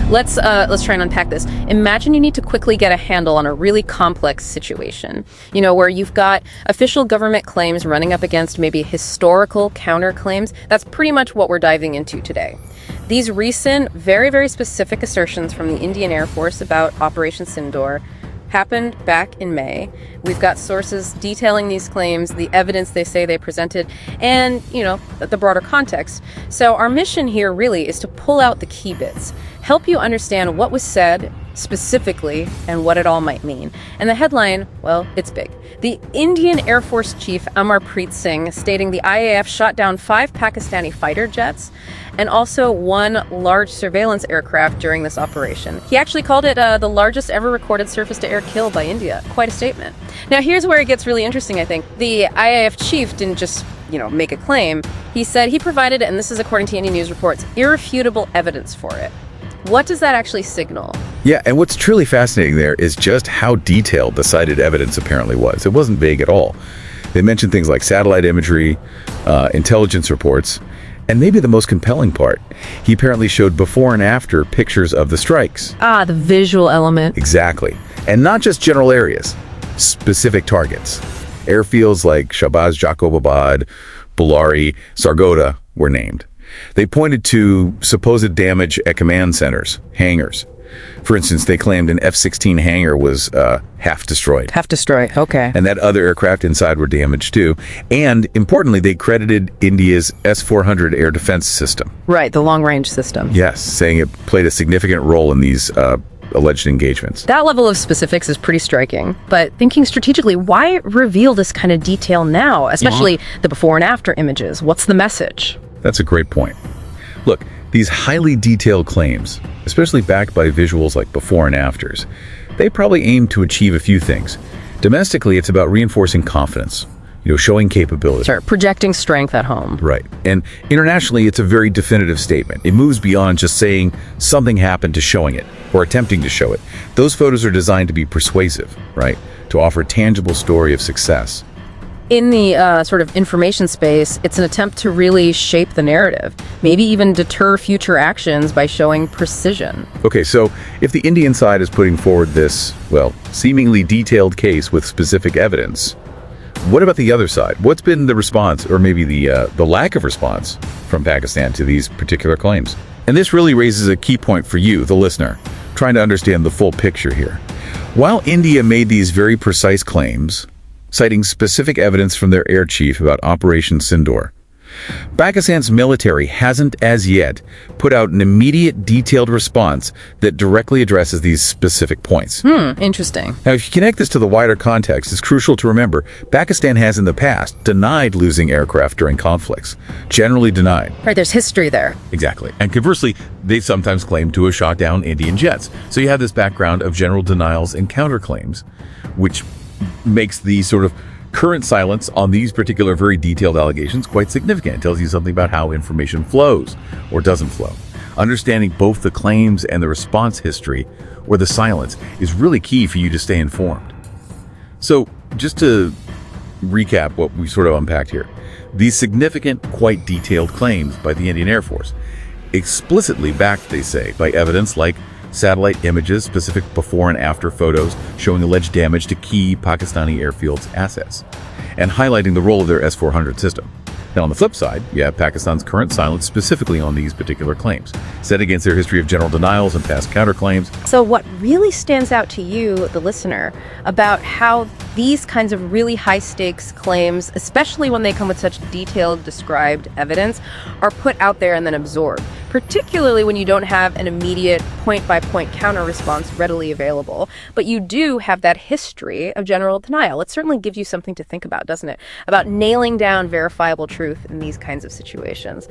Let's try and unpack this. Imagine you need to quickly get a handle on a really complex situation, where you've got official government claims running up against maybe historical counterclaims. That's pretty much what we're diving into today. These recent, very, very specific assertions from the Indian Air Force about Operation Sindoor happened back in May. We've got sources detailing these claims, the evidence they say they presented, and, the broader context. So our mission here really is to pull out the key bits, help you understand what was said specifically and what it all might mean. And the headline, well, it's big. The Indian Air Force Chief Amarpreet Singh stating the IAF shot down 5 Pakistani fighter jets and also 1 large surveillance aircraft during this operation. He actually called it the largest ever recorded surface-to-air kill by India. Quite a statement. Now, here's where it gets really interesting, I think. The IAF chief didn't just, make a claim. He said he provided, and this is according to Indian news reports, irrefutable evidence for it. What does that actually signal? Yeah, and what's truly fascinating there is just how detailed the cited evidence apparently was. It wasn't vague at all. They mentioned things like satellite imagery, intelligence reports, and maybe the most compelling part, he apparently showed before and after pictures of the strikes. Ah, the visual element. Exactly. And not just general areas, specific targets. Airfields like Shahbaz Jacobabad, Bulari, Sargodha were named. They pointed to supposed damage at command centers, hangars. For instance, they claimed an F-16 hangar was half destroyed. Half destroyed, okay. And that other aircraft inside were damaged too. And importantly, they credited India's S-400 air defense system. Right, the long-range system. Yes, saying it played a significant role in these alleged engagements. That level of specifics is pretty striking. But thinking strategically, why reveal this kind of detail now? Especially the before and after images. What's the message? That's a great point. Look, these highly detailed claims, especially backed by visuals like before and afters, they probably aim to achieve a few things. Domestically, it's about reinforcing confidence, showing capability. Sure, projecting strength at home. Right. And internationally, it's a very definitive statement. It moves beyond just saying something happened to showing it or attempting to show it. Those photos are designed to be persuasive, right? To offer a tangible story of success. In the sort of information space, it's an attempt to really shape the narrative, maybe even deter future actions by showing precision. Okay, so if the Indian side is putting forward this, seemingly detailed case with specific evidence, what about the other side? What's been the response, or maybe the lack of response from Pakistan to these particular claims? And this really raises a key point for you, the listener, trying to understand the full picture here. While India made these very precise claims, citing specific evidence from their air chief about Operation Sindoor, Pakistan's military hasn't as yet put out an immediate detailed response that directly addresses these specific points. Interesting. Now, if you connect this to the wider context, it's crucial to remember Pakistan has in the past denied losing aircraft during conflicts. Generally denied. Right, there's history there. Exactly. And conversely, they sometimes claim to have shot down Indian jets. So you have this background of general denials and counterclaims, which makes the sort of current silence on these particular very detailed allegations quite significant. It tells you something about how information flows or doesn't flow. Understanding both the claims and the response history, or the silence, is really key for you to stay informed. So just to recap what we sort of unpacked here, these significant, quite detailed claims by the Indian Air Force, explicitly backed, they say, by evidence like satellite images, specific before and after photos showing alleged damage to key Pakistani airfields' assets, and highlighting the role of their S-400 system. Now, on the flip side, you have Pakistan's current silence specifically on these particular claims, set against their history of general denials and past counterclaims. So what really stands out to you, the listener, about how these kinds of really high-stakes claims, especially when they come with such detailed, described evidence, are put out there and then absorbed, particularly when you don't have an immediate point-by-point counter-response readily available, but you do have that history of general denial? It certainly gives you something to think about, doesn't it? About nailing down verifiable truth in these kinds of situations.